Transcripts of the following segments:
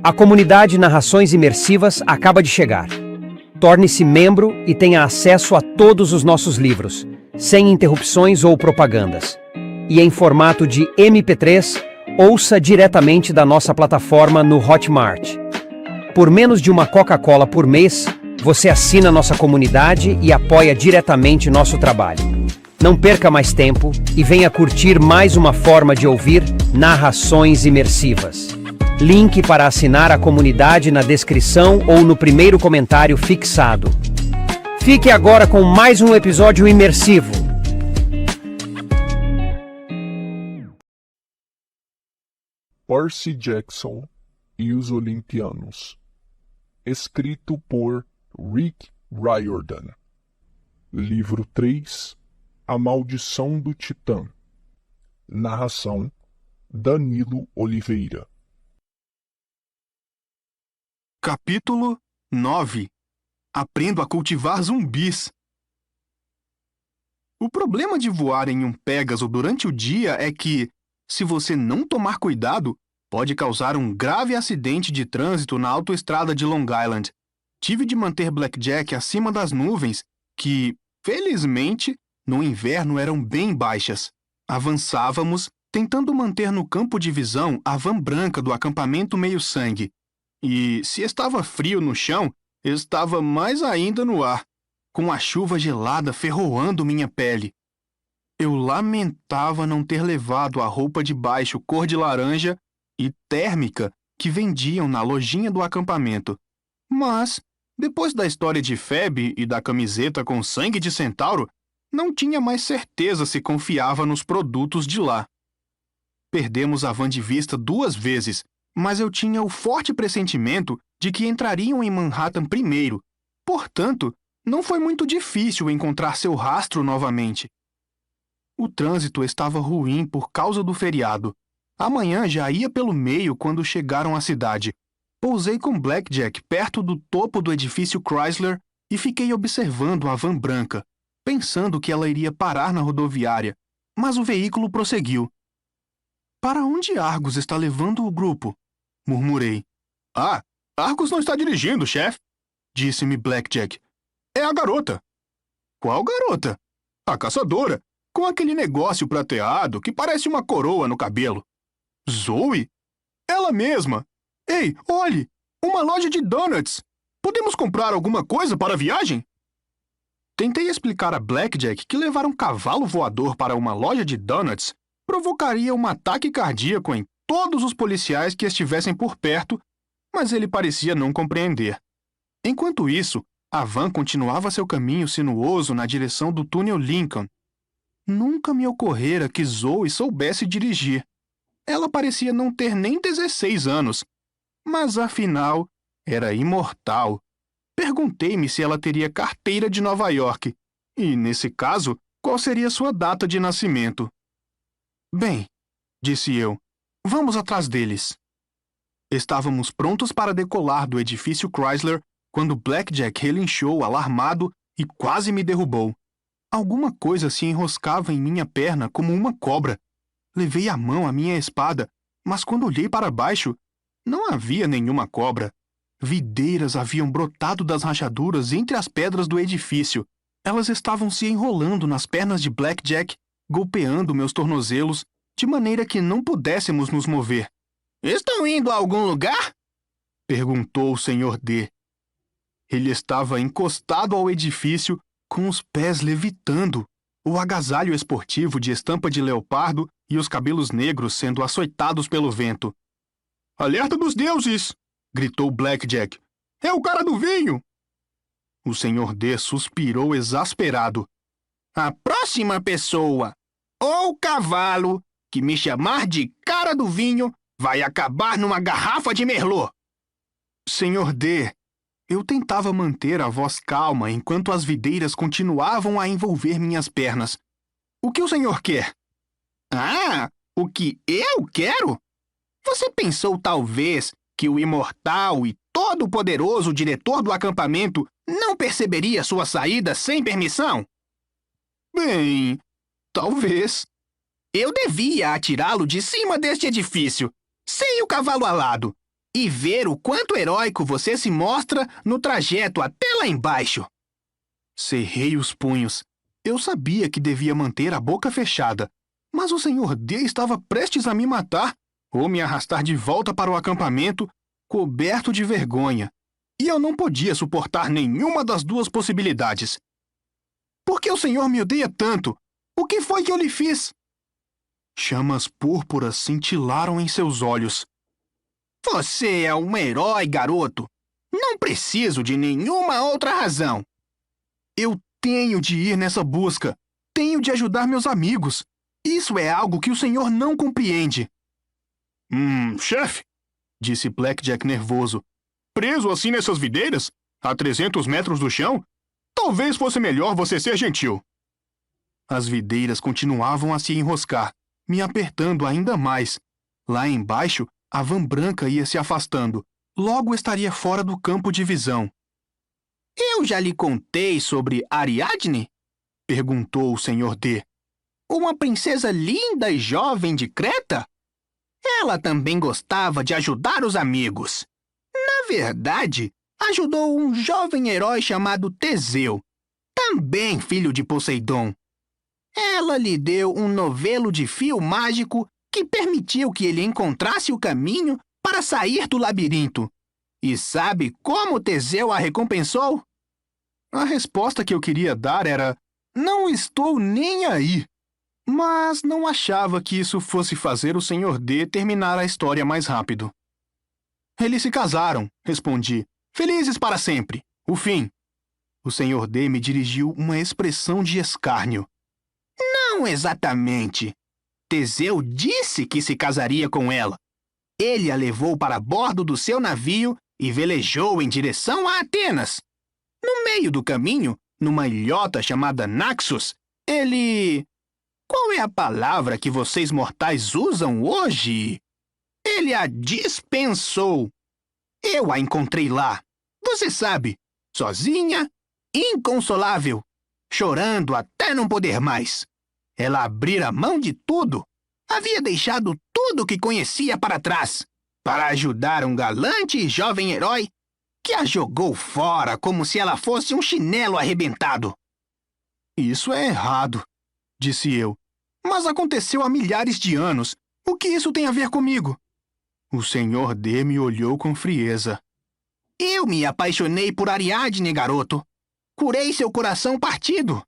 A comunidade Narrações Imersivas acaba de chegar. Torne-se membro e tenha acesso a todos os nossos livros, sem interrupções ou propagandas. E em formato de MP3, ouça diretamente da nossa plataforma no Hotmart. Por menos de uma Coca-Cola por mês, você assina nossa comunidade e apoia diretamente nosso trabalho. Não perca mais tempo e venha curtir mais uma forma de ouvir Narrações Imersivas. Link para assinar a comunidade na descrição ou no primeiro comentário fixado. Fique agora com mais um episódio imersivo. Percy Jackson e os Olimpianos. Escrito por Rick Riordan. Livro 3, A Maldição do Titã. Narração, Danilo Oliveira. Capítulo 9. Aprendo a cultivar zumbis. O problema de voar em um Pégaso durante o dia é que, se você não tomar cuidado, pode causar um grave acidente de trânsito na autoestrada de Long Island. Tive de manter Blackjack acima das nuvens, que, felizmente, no inverno eram bem baixas. Avançávamos, tentando manter no campo de visão a van branca do acampamento meio-sangue. E, se estava frio no chão, estava mais ainda no ar, com a chuva gelada ferroando minha pele. Eu lamentava não ter levado a roupa de baixo cor de laranja e térmica que vendiam na lojinha do acampamento. Mas, depois da história de Feb e da camiseta com sangue de centauro, não tinha mais certeza se confiava nos produtos de lá. Perdemos a van de vista 2 vezes, mas eu tinha o forte pressentimento de que entrariam em Manhattan primeiro. Portanto, não foi muito difícil encontrar seu rastro novamente. O trânsito estava ruim por causa do feriado. A manhã já ia pelo meio quando chegaram à cidade. Pousei com Blackjack perto do topo do edifício Chrysler e fiquei observando a van branca, pensando que ela iria parar na rodoviária, mas o veículo prosseguiu. Para onde Argus está levando o grupo? Murmurei. Ah, Argus não está dirigindo, chefe, disse-me Blackjack. É a garota. Qual garota? A caçadora, com aquele negócio prateado que parece uma coroa no cabelo. Zoe? Ela mesma. Ei, olhe, uma loja de donuts. Podemos comprar alguma coisa para a viagem? Tentei explicar a Blackjack que levar um cavalo voador para uma loja de donuts provocaria um ataque cardíaco em todos os policiais que estivessem por perto, mas ele parecia não compreender. Enquanto isso, a van continuava seu caminho sinuoso na direção do túnel Lincoln. Nunca me ocorrera que Zoe soubesse dirigir. Ela parecia não ter nem 16 anos, mas afinal era imortal. Perguntei-me se ela teria carteira de Nova York, e, nesse caso, qual seria sua data de nascimento. Bem, disse eu, vamos atrás deles. Estávamos prontos para decolar do edifício Chrysler quando Blackjack relinchou alarmado e quase me derrubou. Alguma coisa se enroscava em minha perna como uma cobra. Levei a mão à minha espada, mas quando olhei para baixo, não havia nenhuma cobra. Videiras haviam brotado das rachaduras entre as pedras do edifício. Elas estavam se enrolando nas pernas de Blackjack, golpeando meus tornozelos, de maneira que não pudéssemos nos mover. Estão indo a algum lugar? Perguntou o Sr. D. Ele estava encostado ao edifício, com os pés levitando, o agasalho esportivo de estampa de leopardo e os cabelos negros sendo açoitados pelo vento. Alerta dos deuses! Gritou Blackjack. É o cara do vinho! O Sr. D suspirou exasperado. A próxima pessoa, ou cavalo, que me chamar de cara do vinho, vai acabar numa garrafa de Merlot. Sr. D, eu tentava manter a voz calma enquanto as videiras continuavam a envolver minhas pernas. O que o senhor quer? Ah, o que eu quero? Você pensou talvez que o imortal e todo-poderoso diretor do acampamento não perceberia sua saída sem permissão? Bem, talvez. Eu devia atirá-lo de cima deste edifício, sem o cavalo alado. e ver o quanto heróico você se mostra no trajeto até lá embaixo. Cerrei os punhos. Eu sabia que devia manter a boca fechada, mas o Sr. D estava prestes a me matar ou me arrastar de volta para o acampamento, coberto de vergonha, e eu não podia suportar nenhuma das duas possibilidades. Por que o senhor me odeia tanto? O que foi que eu lhe fiz? Chamas púrpuras cintilaram em seus olhos. Você é um herói, garoto. Não preciso de nenhuma outra razão. Eu tenho de ir nessa busca. Tenho de ajudar meus amigos. Isso é algo que o senhor não compreende. Chefe, disse Blackjack nervoso. Preso assim nessas videiras, a 300 metros do chão? Talvez fosse melhor você ser gentil. As videiras continuavam a se enroscar, me apertando ainda mais. Lá embaixo, a van branca ia se afastando. Logo estaria fora do campo de visão. Eu já lhe contei sobre Ariadne? Perguntou o Sr. D. Uma princesa linda e jovem de Creta? Ela também gostava de ajudar os amigos. Na verdade, ajudou um jovem herói chamado Teseu, também filho de Poseidon. Ela lhe deu um novelo de fio mágico que permitiu que ele encontrasse o caminho para sair do labirinto. E sabe como Teseu a recompensou? A resposta que eu queria dar era: não estou nem aí. Mas não achava que isso fosse fazer o Sr. D terminar a história mais rápido. Eles se casaram, respondi. Felizes para sempre. O fim. O Sr. D me dirigiu uma expressão de escárnio. Não exatamente. Teseu disse que se casaria com ela. Ele a levou para bordo do seu navio e velejou em direção a Atenas. No meio do caminho, numa ilhota chamada Naxos, ele... Qual é a palavra que vocês mortais usam hoje? Ele a dispensou. Eu a encontrei lá. Você sabe, sozinha, inconsolável, chorando até não poder mais. Ela abrira mão de tudo. Havia deixado tudo que conhecia para trás, para ajudar um galante e jovem herói que a jogou fora como se ela fosse um chinelo arrebentado. Isso é errado, disse eu. Mas aconteceu há milhares de anos. O que isso tem a ver comigo? O Sr. D me olhou com frieza. Eu me apaixonei por Ariadne, garoto. Curei seu coração partido.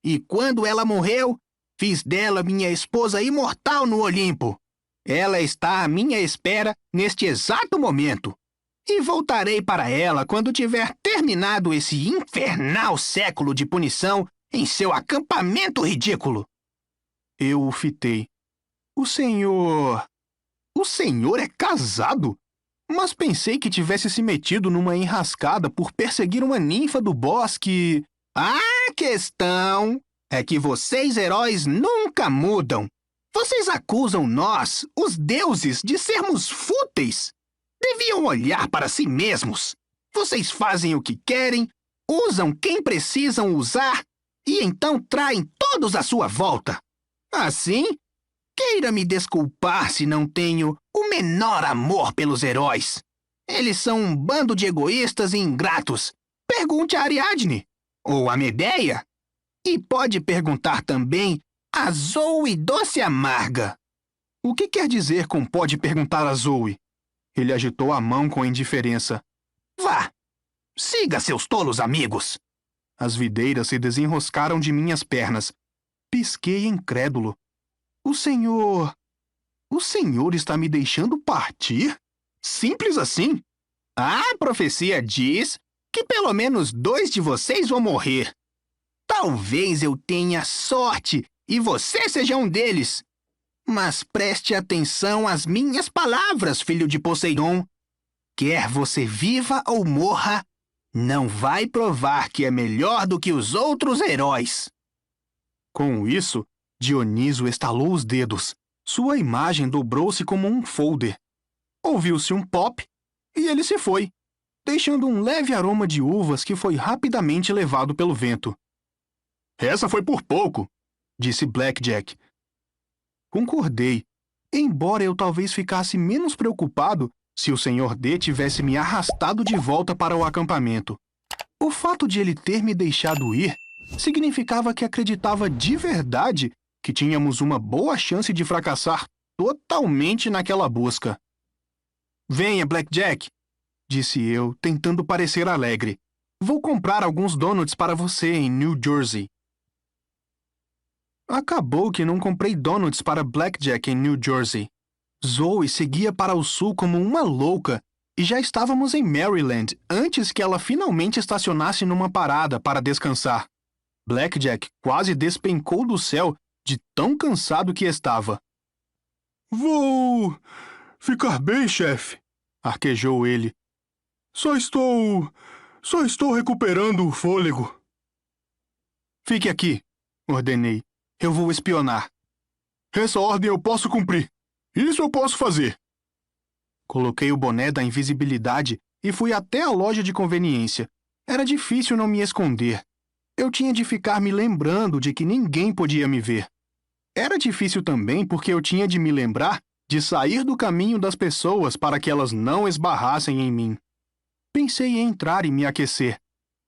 E quando ela morreu, fiz dela minha esposa imortal no Olimpo. Ela está à minha espera neste exato momento. E voltarei para ela quando tiver terminado esse infernal século de punição em seu acampamento ridículo. Eu o fitei. O senhor é casado? Mas pensei que tivesse se metido numa enrascada por perseguir uma ninfa do bosque. A questão é que vocês heróis nunca mudam. Vocês acusam nós, os deuses, de sermos fúteis. Deviam olhar para si mesmos. Vocês fazem o que querem, usam quem precisam usar e então traem todos à sua volta. Assim, queira me desculpar se não tenho o menor amor pelos heróis. Eles são um bando de egoístas e ingratos. Pergunte a Ariadne, ou a Medeia. E pode perguntar também a Zoe Doce Amarga. O que quer dizer com pode perguntar a Zoe? Ele agitou a mão com indiferença. Vá, siga seus tolos amigos. As videiras se desenroscaram de minhas pernas. Pisquei incrédulo. O senhor está me deixando partir? Simples assim? A profecia diz que pelo menos 2 de vocês vão morrer. Talvez eu tenha sorte e você seja um deles. Mas preste atenção às minhas palavras, filho de Poseidon. Quer você viva ou morra, não vai provar que é melhor do que os outros heróis. Com isso, Dioniso estalou os dedos. Sua imagem dobrou-se como um folder. Ouviu-se um pop e ele se foi, deixando um leve aroma de uvas que foi rapidamente levado pelo vento. Essa foi por pouco, disse Blackjack. Concordei, embora eu talvez ficasse menos preocupado se o Sr. D tivesse me arrastado de volta para o acampamento. O fato de ele ter me deixado ir significava que acreditava de verdade que tínhamos uma boa chance de fracassar totalmente naquela busca. Venha, Blackjack, disse eu, tentando parecer alegre. Vou comprar alguns donuts para você em New Jersey. Acabou que não comprei donuts para Blackjack em New Jersey. Zoe seguia para o sul como uma louca e já estávamos em Maryland antes que ela finalmente estacionasse numa parada para descansar. Blackjack quase despencou do céu de tão cansado que estava. Vou ficar bem, chefe, arquejou ele. Só estou recuperando o fôlego. Fique aqui, ordenei. Eu vou espionar. Essa ordem eu posso cumprir. Isso eu posso fazer. Coloquei o boné da invisibilidade e fui até a loja de conveniência. Era difícil não me esconder. Eu tinha de ficar me lembrando de que ninguém podia me ver. Era difícil também porque eu tinha de me lembrar de sair do caminho das pessoas para que elas não esbarrassem em mim. Pensei em entrar e me aquecer.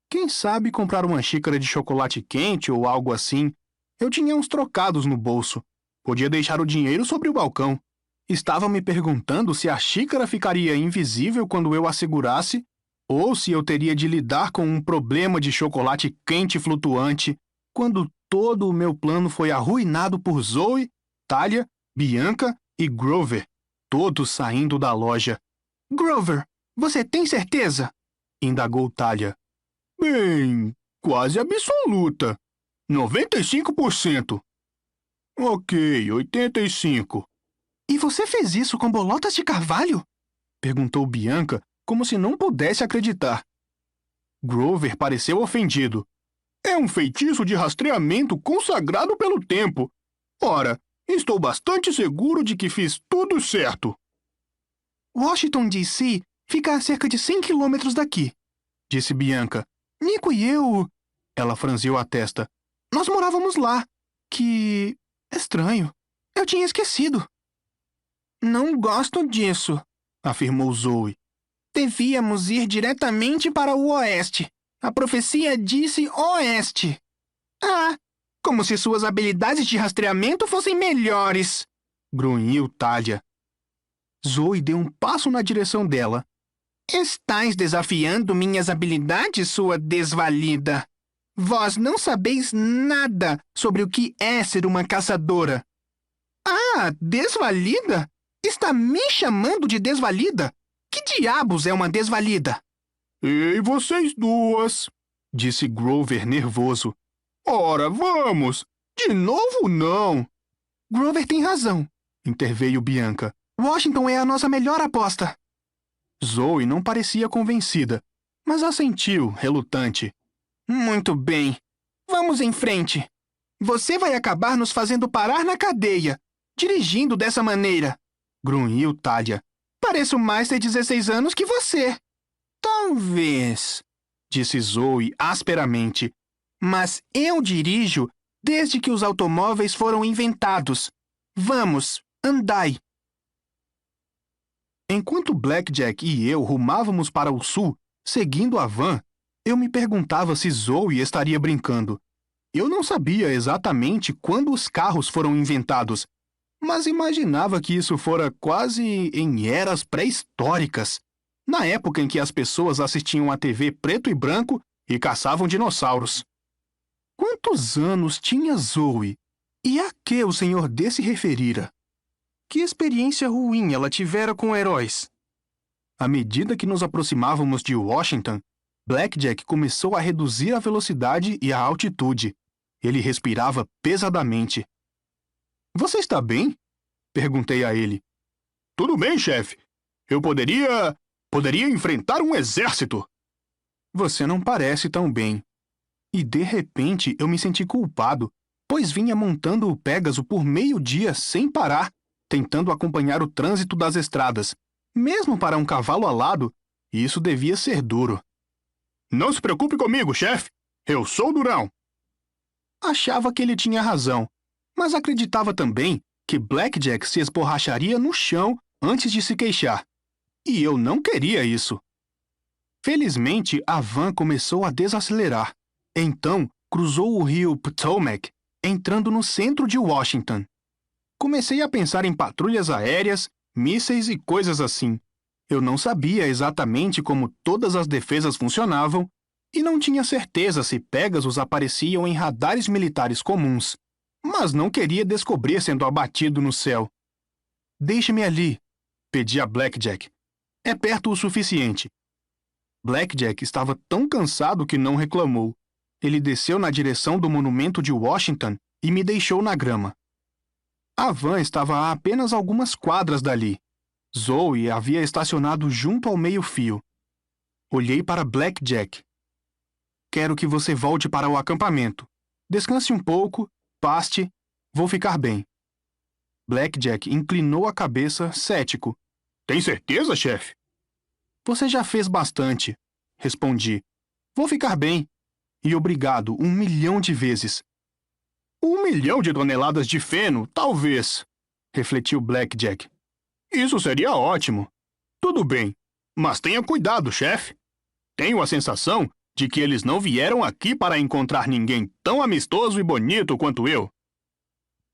Quem sabe comprar uma xícara de chocolate quente ou algo assim. Eu tinha uns trocados no bolso. Podia deixar o dinheiro sobre o balcão. Estava me perguntando se a xícara ficaria invisível quando eu a segurasse ou se eu teria de lidar com um problema de chocolate quente flutuante quando todo o meu plano foi arruinado por Zoe, Talia, Bianca e Grover, todos saindo da loja. Grover, você tem certeza? Indagou Talia. Bem, quase absoluta. 95%. Ok, 85%. E você fez isso com bolotas de carvalho? Perguntou Bianca, como se não pudesse acreditar. Grover pareceu ofendido. É um feitiço de rastreamento consagrado pelo tempo. Ora, estou bastante seguro de que fiz tudo certo. Washington, D.C. fica a cerca de 100 quilômetros daqui, disse Bianca. Nico e eu... Ela franziu a testa. Nós morávamos lá. Que... estranho. Eu tinha esquecido. Não gosto disso, afirmou Zoe. Devíamos ir diretamente para o oeste. A profecia disse oeste. Ah, como se suas habilidades de rastreamento fossem melhores, grunhiu Talia. Zoe deu um passo na direção dela. Estás desafiando minhas habilidades, sua desvalida. Vós não sabeis nada sobre o que é ser uma caçadora. Ah, desvalida? Está me chamando de desvalida? Que diabos é uma desvalida? Ei, vocês duas, disse Grover nervoso. Ora, vamos! De novo, não! Grover tem razão, interveio Bianca. Washington é a nossa melhor aposta. Zoe não parecia convencida, mas assentiu, relutante. Muito bem. Vamos em frente. Você vai acabar nos fazendo parar na cadeia, dirigindo dessa maneira, grunhiu Talia. Pareço mais ter 16 anos que você. Talvez, disse Zoe asperamente. Mas eu dirijo desde que os automóveis foram inventados. Vamos, andai. Enquanto Blackjack e eu rumávamos para o sul, seguindo a van, eu me perguntava se Zoe estaria brincando. Eu não sabia exatamente quando os carros foram inventados, mas imaginava que isso fora quase em eras pré-históricas, na época em que as pessoas assistiam à TV preto e branco e caçavam dinossauros. Quantos anos tinha Zoe? E a que o Sr. D se referira? Que experiência ruim ela tivera com heróis? À medida que nos aproximávamos de Washington, Blackjack começou a reduzir a velocidade e a altitude. Ele respirava pesadamente. Você está bem? Perguntei a ele. Tudo bem, chefe. Eu poderia enfrentar um exército. Você não parece tão bem. E de repente eu me senti culpado, pois vinha montando o Pégaso por meio-dia sem parar, tentando acompanhar o trânsito das estradas. Mesmo para um cavalo alado, isso devia ser duro. Não se preocupe comigo, chefe. Eu sou durão. Achava que ele tinha razão, mas acreditava também que Blackjack se esborracharia no chão antes de se queixar. E eu não queria isso. Felizmente, a van começou a desacelerar. Então, cruzou o rio Potomac, entrando no centro de Washington. Comecei a pensar em patrulhas aéreas, mísseis e coisas assim. Eu não sabia exatamente como todas as defesas funcionavam e não tinha certeza se Pegasus apareciam em radares militares comuns, mas não queria descobrir sendo abatido no céu. Deixe-me ali, pedi a Blackjack. É perto o suficiente. Blackjack estava tão cansado que não reclamou. Ele desceu na direção do monumento de Washington e me deixou na grama. A van estava a apenas algumas quadras dali. Zoe havia estacionado junto ao meio-fio. Olhei para Blackjack. Quero que você volte para o acampamento. Descanse um pouco, paste, vou ficar bem. Blackjack inclinou a cabeça, cético. Tem certeza, chefe? Você já fez bastante, respondi. Vou ficar bem. E obrigado 1.000.000 de vezes. 1.000.000 de toneladas de feno, talvez, refletiu Blackjack. Isso seria ótimo. Tudo bem, mas tenha cuidado, chefe. Tenho a sensação de que eles não vieram aqui para encontrar ninguém tão amistoso e bonito quanto eu.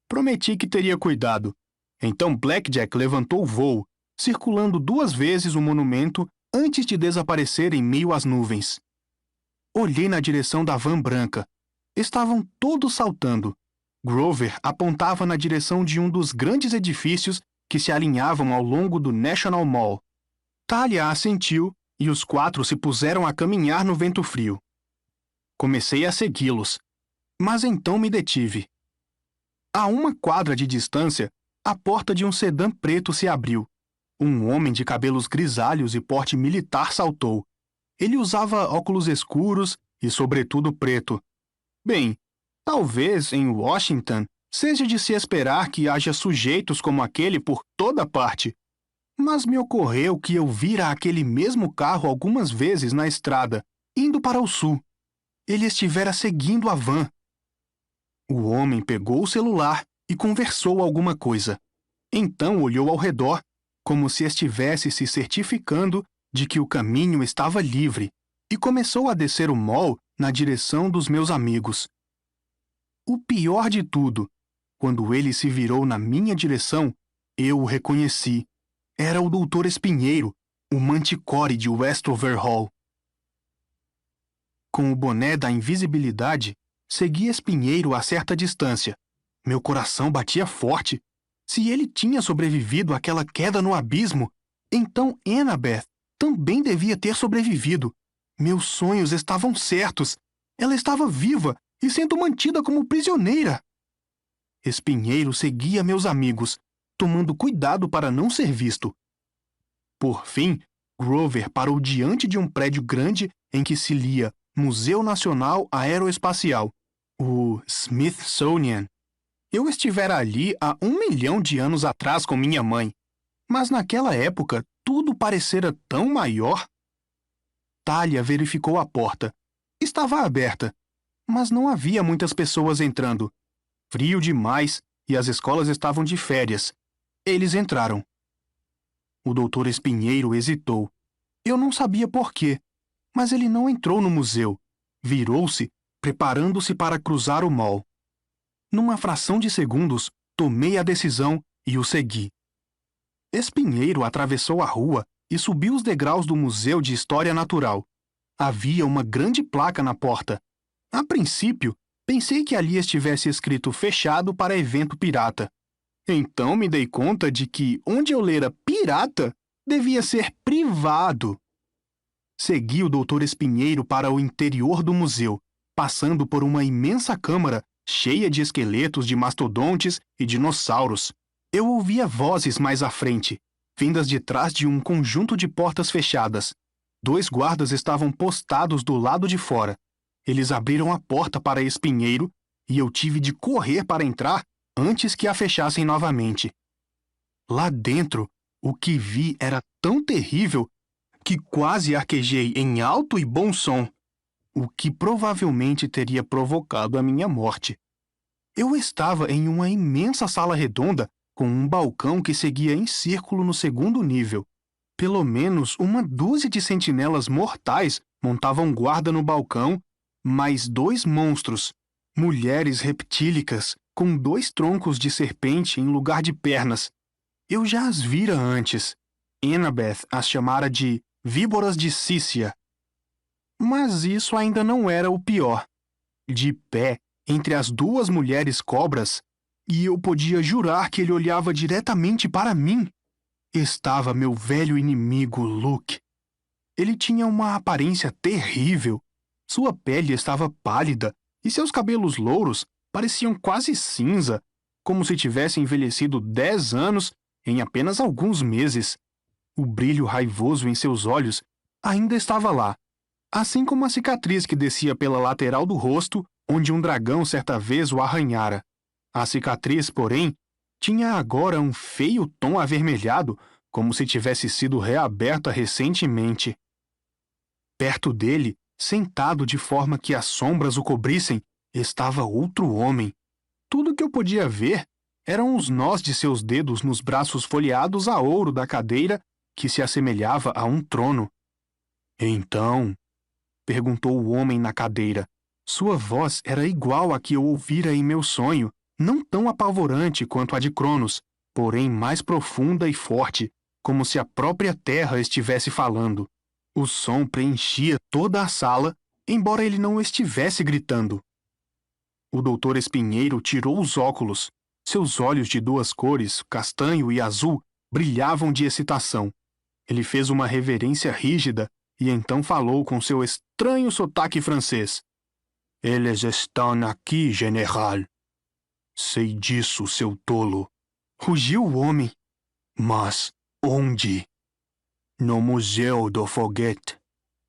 Prometi que teria cuidado. Então Blackjack levantou o voo, circulando 2 vezes o monumento antes de desaparecer em meio às nuvens. Olhei na direção da van branca. Estavam todos saltando. Grover apontava na direção de um dos grandes edifícios que se alinhavam ao longo do National Mall. Talia assentiu e os 4 se puseram a caminhar no vento frio. Comecei a segui-los, mas então me detive. A 1 quadra de distância, a porta de um sedã preto se abriu. Um homem de cabelos grisalhos e porte militar saltou. Ele usava óculos escuros e sobretudo preto. Bem, talvez em Washington seja de se esperar que haja sujeitos como aquele por toda parte. Mas me ocorreu que eu vira aquele mesmo carro algumas vezes na estrada, indo para o sul. Ele estivera seguindo a van. O homem pegou o celular e conversou alguma coisa. Então olhou ao redor, como se estivesse se certificando de que o caminho estava livre, e começou a descer o mall na direção dos meus amigos. O pior de tudo, quando ele se virou na minha direção, eu o reconheci. Era o Dr. Espinheiro, o Manticore de Westover Hall. Com o boné da invisibilidade, segui Espinheiro a certa distância. Meu coração batia forte. Se ele tinha sobrevivido àquela queda no abismo, então Annabeth também devia ter sobrevivido. Meus sonhos estavam certos. Ela estava viva e sendo mantida como prisioneira. Espinheiro seguia meus amigos, tomando cuidado para não ser visto. Por fim, Grover parou diante de um prédio grande em que se lia Museu Nacional Aeroespacial, o Smithsonian. Eu estivera ali há 1.000.000 de anos atrás com minha mãe, mas naquela época tudo parecera tão maior. Talia verificou a porta. Estava aberta, mas não havia muitas pessoas entrando. Frio demais e as escolas estavam de férias. Eles entraram. O Dr. Espinheiro hesitou. Eu não sabia por quê, mas ele não entrou no museu. Virou-se, preparando-se para cruzar o mall. Numa fração de segundos, tomei a decisão e o segui. Espinheiro atravessou a rua e subiu os degraus do Museu de História Natural. Havia uma grande placa na porta. A princípio, pensei que ali estivesse escrito fechado para evento pirata. Então me dei conta de que, onde eu lera pirata, devia ser privado. Segui o Dr. Espinheiro para o interior do museu, passando por uma imensa câmara cheia de esqueletos de mastodontes e dinossauros. Eu ouvia vozes mais à frente, vindas de trás de um conjunto de portas fechadas. 2 guardas estavam postados do lado de fora. Eles abriram a porta para Espinheiro e eu tive de correr para entrar antes que a fechassem novamente. Lá dentro, o que vi era tão terrível que quase arquejei em alto e bom som, o que provavelmente teria provocado a minha morte. Eu estava em uma imensa sala redonda com um balcão que seguia em círculo no 2º nível. Pelo menos uma dúzia de sentinelas mortais montavam guarda no balcão, mais 2 monstros, mulheres reptílicas com 2 troncos de serpente em lugar de pernas. Eu já as vira antes. Annabeth as chamara de víboras de Cícia. Mas isso ainda não era o pior. De pé, entre as 2 mulheres cobras, e eu podia jurar que ele olhava diretamente para mim, estava meu velho inimigo Luke. Ele tinha uma aparência terrível. Sua pele estava pálida e seus cabelos louros pareciam quase cinza, como se tivesse envelhecido 10 anos em apenas alguns meses. O brilho raivoso em seus olhos ainda estava lá, assim como a cicatriz que descia pela lateral do rosto, onde um dragão certa vez o arranhara. A cicatriz, porém, tinha agora um feio tom avermelhado, como se tivesse sido reaberta recentemente. Perto dele, sentado de forma que as sombras o cobrissem, estava outro homem. Tudo que eu podia ver eram os nós de seus dedos nos braços folheados a ouro da cadeira, que se assemelhava a um trono. Então, perguntou o homem na cadeira. Sua voz era igual à que eu ouvira em meu sonho, não tão apavorante quanto a de Cronos, porém mais profunda e forte, como se a própria terra estivesse falando. O som preenchia toda a sala, embora ele não estivesse gritando. O doutor Espinheiro tirou os óculos. Seus olhos de 2 cores, castanho e azul, brilhavam de excitação. Ele fez uma reverência rígida e então falou com seu estranho sotaque francês. Eles estão aqui, general. Sei disso, seu tolo. Rugiu o homem. Mas onde? No Museu do Foguete.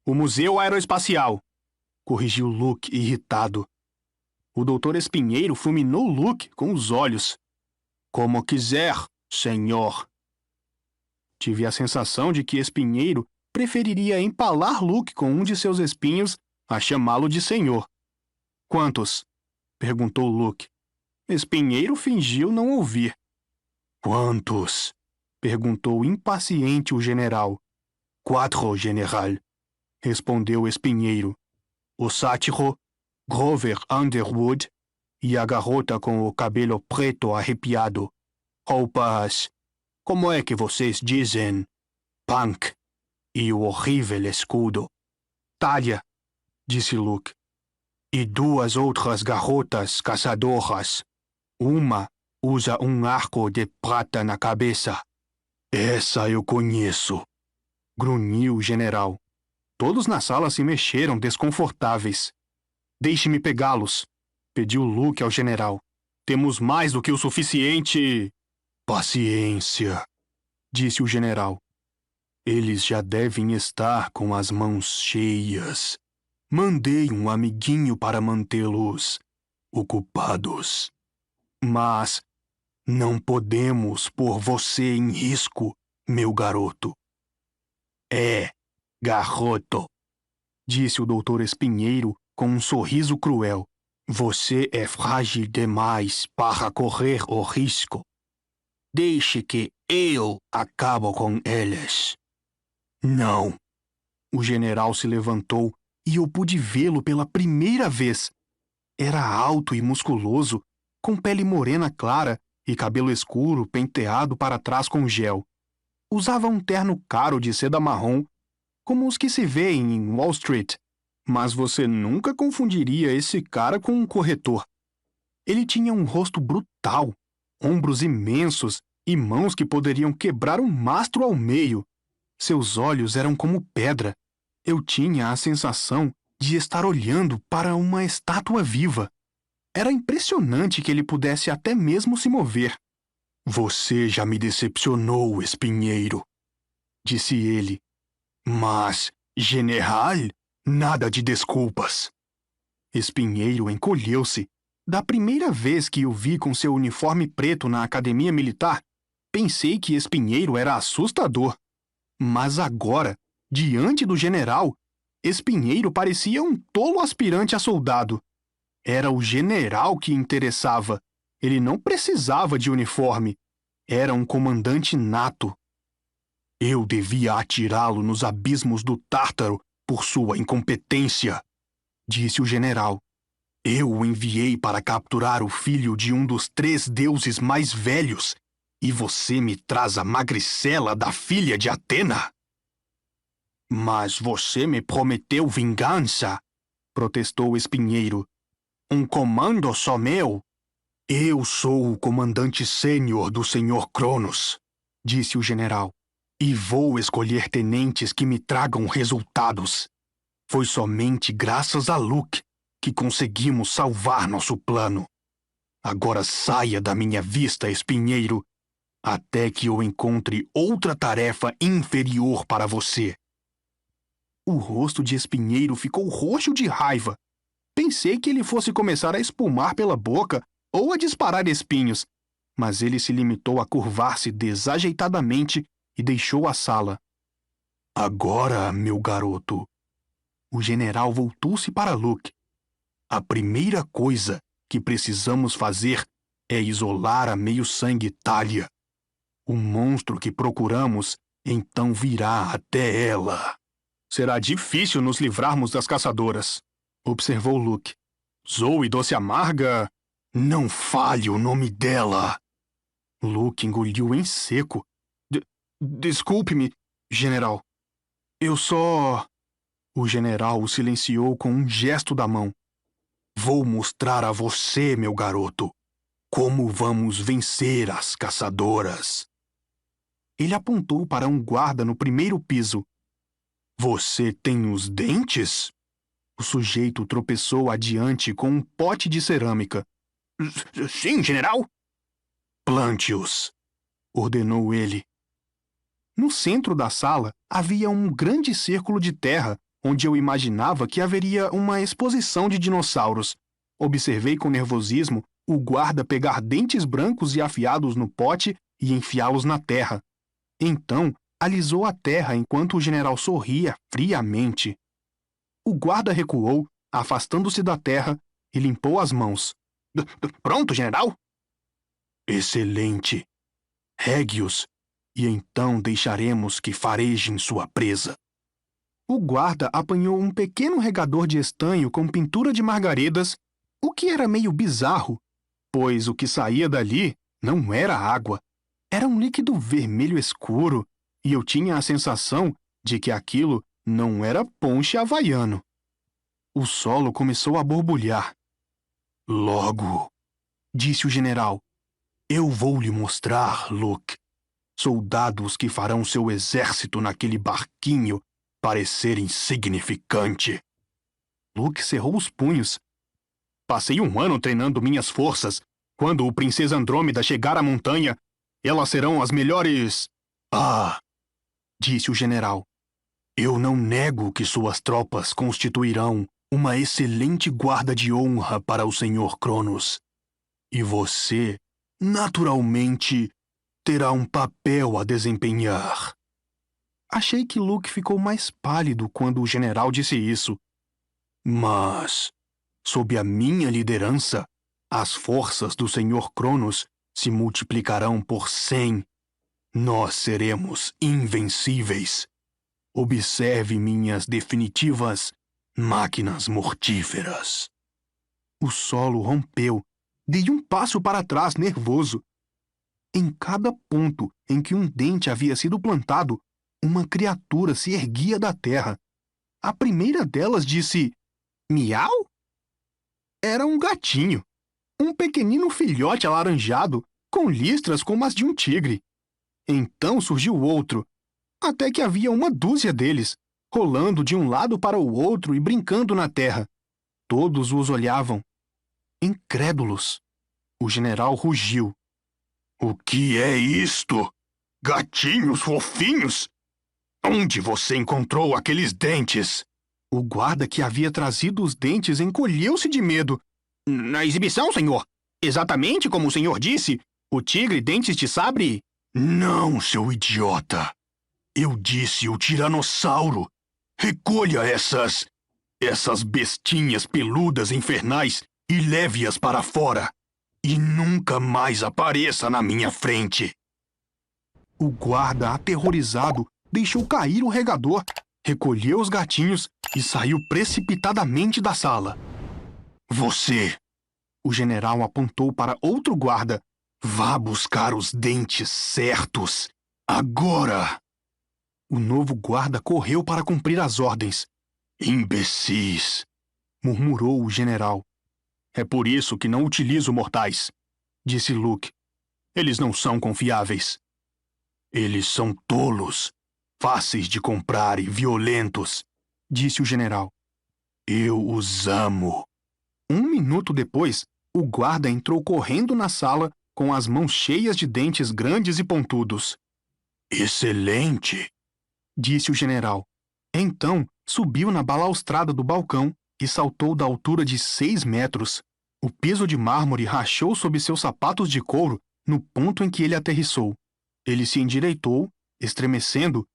O Museu Aeroespacial, corrigiu Luke, irritado. O doutor Espinheiro fulminou Luke com os olhos. Como quiser, senhor. Tive a sensação de que Espinheiro preferiria empalar Luke com um de seus espinhos a chamá-lo de senhor. Quantos? Perguntou Luke. Espinheiro fingiu não ouvir. Quantos? Perguntou impaciente o general. 4, general. Respondeu Espinheiro. O sátiro, Grover Underwood, e a garota com o cabelo preto arrepiado. Roupas, como é que vocês dizem? Punk. E o horrível escudo. Talha, disse Luke. E 2 outras garotas caçadoras. Uma usa um arco de prata na cabeça. Essa eu conheço, grunhiu o general. Todos na sala se mexeram desconfortáveis. Deixe-me pegá-los, pediu Luke ao general. Temos mais do que o suficiente... Paciência, disse o general. Eles já devem estar com as mãos cheias. Mandei um amiguinho para mantê-los ocupados. Mas não podemos pôr você em risco, meu garoto. Garoto, disse o doutor Espinheiro com um sorriso cruel. Você é frágil demais para correr o risco. Deixe que eu acabo com eles. Não. O general se levantou e eu pude vê-lo pela primeira vez. Era alto e musculoso, com pele morena clara e cabelo escuro penteado para trás com gel. Usava um terno caro de seda marrom, como os que se vêem em Wall Street, mas você nunca confundiria esse cara com um corretor. Ele tinha um rosto brutal, ombros imensos e mãos que poderiam quebrar um mastro ao meio. Seus olhos eram como pedra. Eu tinha a sensação de estar olhando para uma estátua viva. Era impressionante que ele pudesse até mesmo se mover. Você já me decepcionou, Espinheiro, disse ele. Mas, general, nada de desculpas. Espinheiro encolheu-se. Da primeira vez que o vi com seu uniforme preto na academia militar, pensei que Espinheiro era assustador. Mas agora, diante do general, Espinheiro parecia um tolo aspirante a soldado. Era o general que interessava. Ele não precisava de uniforme. Era um comandante nato. Eu devia atirá-lo nos abismos do Tártaro por sua incompetência, disse o general. Eu o enviei para capturar o filho de um dos 3 deuses mais velhos, e você me traz a magricela da filha de Atena? Mas você me prometeu vingança, protestou o espinheiro. Um comando só meu? Eu sou o comandante sênior do Senhor Cronos, disse o general, e vou escolher tenentes que me tragam resultados. Foi somente graças a Luke que conseguimos salvar nosso plano. Agora saia da minha vista, espinheiro, até que eu encontre outra tarefa inferior para você. O rosto de Espinheiro ficou roxo de raiva. Pensei que ele fosse começar a espumar pela boca ou a disparar espinhos, mas ele se limitou a curvar-se desajeitadamente e deixou a sala. Agora, meu garoto. O general voltou-se para Luke. A primeira coisa que precisamos fazer é isolar a meio-sangue Thalia. O monstro que procuramos então virá até ela. Será difícil nos livrarmos das caçadoras, observou Luke. Zoe Doce Amarga? Não fale o nome dela. Luke engoliu em seco. Desculpe-me, general. Eu só... O general o silenciou com um gesto da mão. Vou mostrar a você, meu garoto, como vamos vencer as caçadoras. Ele apontou para um guarda no primeiro piso. Você tem os dentes? O sujeito tropeçou adiante com um pote de cerâmica. Sim, general. Plante-os, ordenou ele. No centro da sala havia um grande círculo de terra, onde eu imaginava que haveria uma exposição de dinossauros. Observei com nervosismo o guarda pegar dentes brancos e afiados no pote e enfiá-los na terra. Então, alisou a terra enquanto o general sorria friamente. O guarda recuou, afastando-se da terra, e limpou as mãos. Pronto, general? Excelente. Regue-os, e então deixaremos que farejem sua presa. O guarda apanhou um pequeno regador de estanho com pintura de margaredas, o que era meio bizarro, pois o que saía dali não era água. Era um líquido vermelho escuro, e eu tinha a sensação de que aquilo não era ponche havaiano. O solo começou a borbulhar. Logo, disse o general, eu vou lhe mostrar, Luke, soldados que farão seu exército naquele barquinho parecer insignificante. Luke cerrou os punhos. Passei 1 ano treinando minhas forças. Quando o Princesa Andrômeda chegar à montanha, elas serão as melhores... Ah, disse o general. Eu não nego que suas tropas constituirão uma excelente guarda de honra para o Senhor Cronos. E você, naturalmente, terá um papel a desempenhar. Achei que Luke ficou mais pálido quando o general disse isso. Mas, sob a minha liderança, as forças do Senhor Cronos se multiplicarão por 100. Nós seremos invencíveis. Observe minhas definitivas máquinas mortíferas. O solo rompeu. Dei um passo para trás, nervoso. Em cada ponto em que um dente havia sido plantado, uma criatura se erguia da terra. A primeira delas disse: miau? Era um gatinho. Um pequenino filhote alaranjado, com listras como as de um tigre. Então surgiu outro, até que havia 1 dúzia deles, rolando de um lado para o outro e brincando na terra. Todos os olhavam, incrédulos. O general rugiu. O que é isto? Gatinhos fofinhos? Onde você encontrou aqueles dentes? O guarda que havia trazido os dentes encolheu-se de medo. Na exibição, senhor. Exatamente como o senhor disse. O tigre dentes de sabre... Não, seu idiota. Eu disse o tiranossauro. Recolha essas bestinhas peludas infernais e leve-as para fora. E nunca mais apareça na minha frente. O guarda, aterrorizado, deixou cair o regador, recolheu os gatinhos e saiu precipitadamente da sala. Você! O general apontou para outro guarda. Vá buscar os dentes certos. Agora! O novo guarda correu para cumprir as ordens. Imbecis! Murmurou o general. É por isso que não utilizo mortais, disse Luke. Eles não são confiáveis. Eles são tolos, fáceis de comprar e violentos, disse o general. Eu os amo. 1 minuto depois, o guarda entrou correndo na sala com as mãos cheias de dentes grandes e pontudos. Excelente, disse o general. Então, subiu na balaustrada do balcão e saltou da altura de 6 metros. O piso de mármore rachou sob seus sapatos de couro no ponto em que ele aterrissou. Ele se endireitou, estremecendo,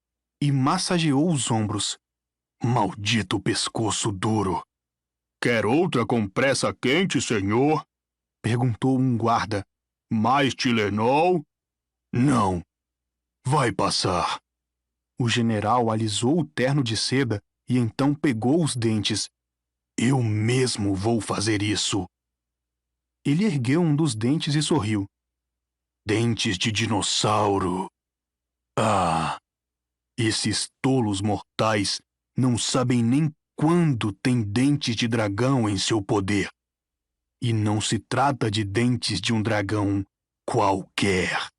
e massageou os ombros. Maldito pescoço duro! Quer outra compressa quente, senhor? Perguntou um guarda. Mais Tilenol? Não. Vai passar. O general alisou o terno de seda e então pegou os dentes. Eu mesmo vou fazer isso. Ele ergueu um dos dentes e sorriu. Dentes de dinossauro. Ah, esses tolos mortais não sabem nem quando têm dentes de dragão em seu poder. E não se trata de dentes de um dragão qualquer.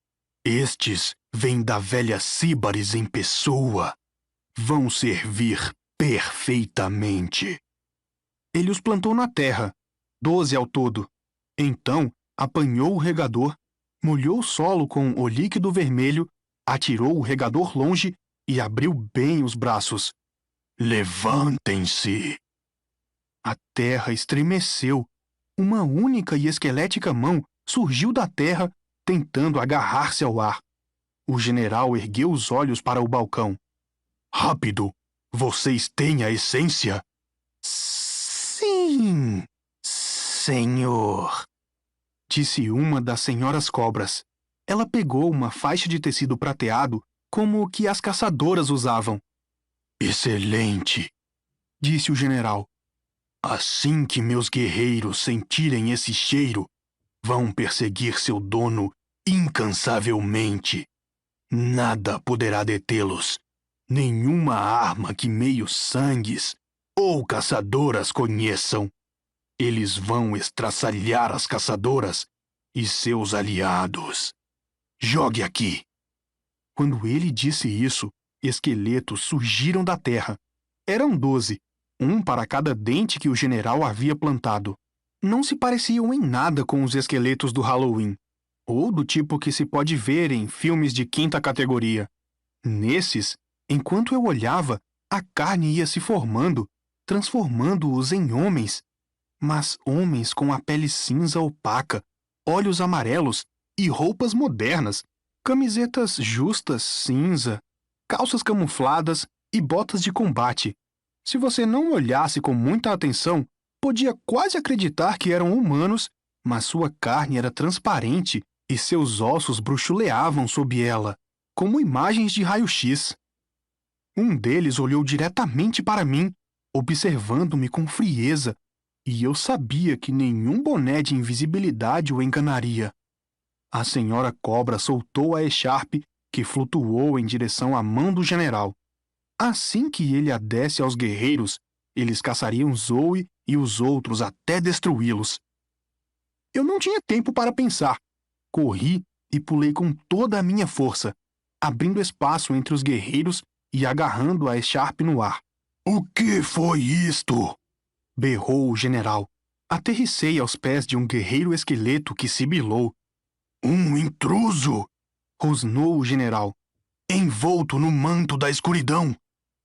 Estes vêm da velha Síbaris em pessoa. Vão servir perfeitamente. Ele os plantou na terra, 12 ao todo. Então, apanhou o regador, molhou o solo com o líquido vermelho, atirou o regador longe e abriu bem os braços. Levantem-se! A terra estremeceu. Uma única e esquelética mão surgiu da terra, tentando agarrar-se ao ar. O general ergueu os olhos para o balcão. Rápido! Vocês têm a essência? Sim, senhor, disse uma das senhoras cobras. Ela pegou uma faixa de tecido prateado, como o que as caçadoras usavam. Excelente, disse o general. Assim que meus guerreiros sentirem esse cheiro, vão perseguir seu dono incansavelmente. Nada poderá detê-los. Nenhuma arma que meios-sangues ou caçadoras conheçam. Eles vão estraçalhar as caçadoras e seus aliados. Jogue aqui. Quando ele disse isso, esqueletos surgiram da terra. Eram 12, um para cada dente que o general havia plantado. Não se pareciam em nada com os esqueletos do Halloween, ou do tipo que se pode ver em filmes de 5ª categoria. Nesses, enquanto eu olhava, a carne ia se formando, transformando-os em homens. Mas homens com a pele cinza opaca, olhos amarelos e roupas modernas, camisetas justas cinza, calças camufladas e botas de combate. Se você não olhasse com muita atenção, podia quase acreditar que eram humanos, mas sua carne era transparente e seus ossos bruxuleavam sob ela, como imagens de raio-x. Um deles olhou diretamente para mim, observando-me com frieza, e eu sabia que nenhum boné de invisibilidade o enganaria. A senhora cobra soltou a echarpe, que flutuou em direção à mão do general. Assim que ele a desse aos guerreiros, eles caçariam Zoe e os outros até destruí-los. Eu não tinha tempo para pensar. Corri e pulei com toda a minha força, abrindo espaço entre os guerreiros e agarrando a echarpe no ar. O que foi isto? Berrou o general. Aterrissei aos pés de um guerreiro esqueleto que sibilou. Um intruso! Rosnou o general. Envolto no manto da escuridão.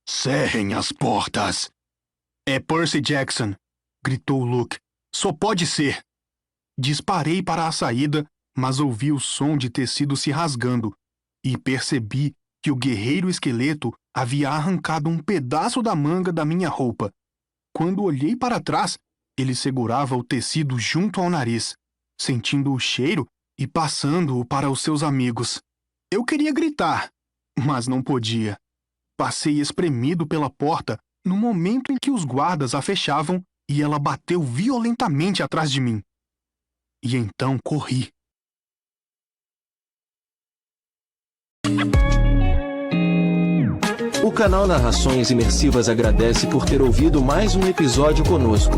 Cerrem as portas. É Percy Jackson, gritou Luke. Só pode ser. Disparei para a saída, mas ouvi o som de tecido se rasgando e percebi que o guerreiro esqueleto havia arrancado um pedaço da manga da minha roupa. Quando olhei para trás, ele segurava o tecido junto ao nariz, sentindo o cheiro e passando-o para os seus amigos. Eu queria gritar, mas não podia. Passei espremido pela porta no momento em que os guardas a fechavam e ela bateu violentamente atrás de mim. E então corri. O canal Narrações Imersivas agradece por ter ouvido mais um episódio conosco.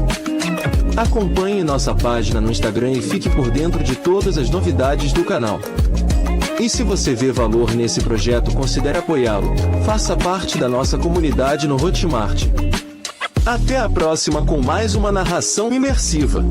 Acompanhe nossa página no Instagram e fique por dentro de todas as novidades do canal. E se você vê valor nesse projeto, considere apoiá-lo. Faça parte da nossa comunidade no Hotmart. Até a próxima com mais uma narração imersiva.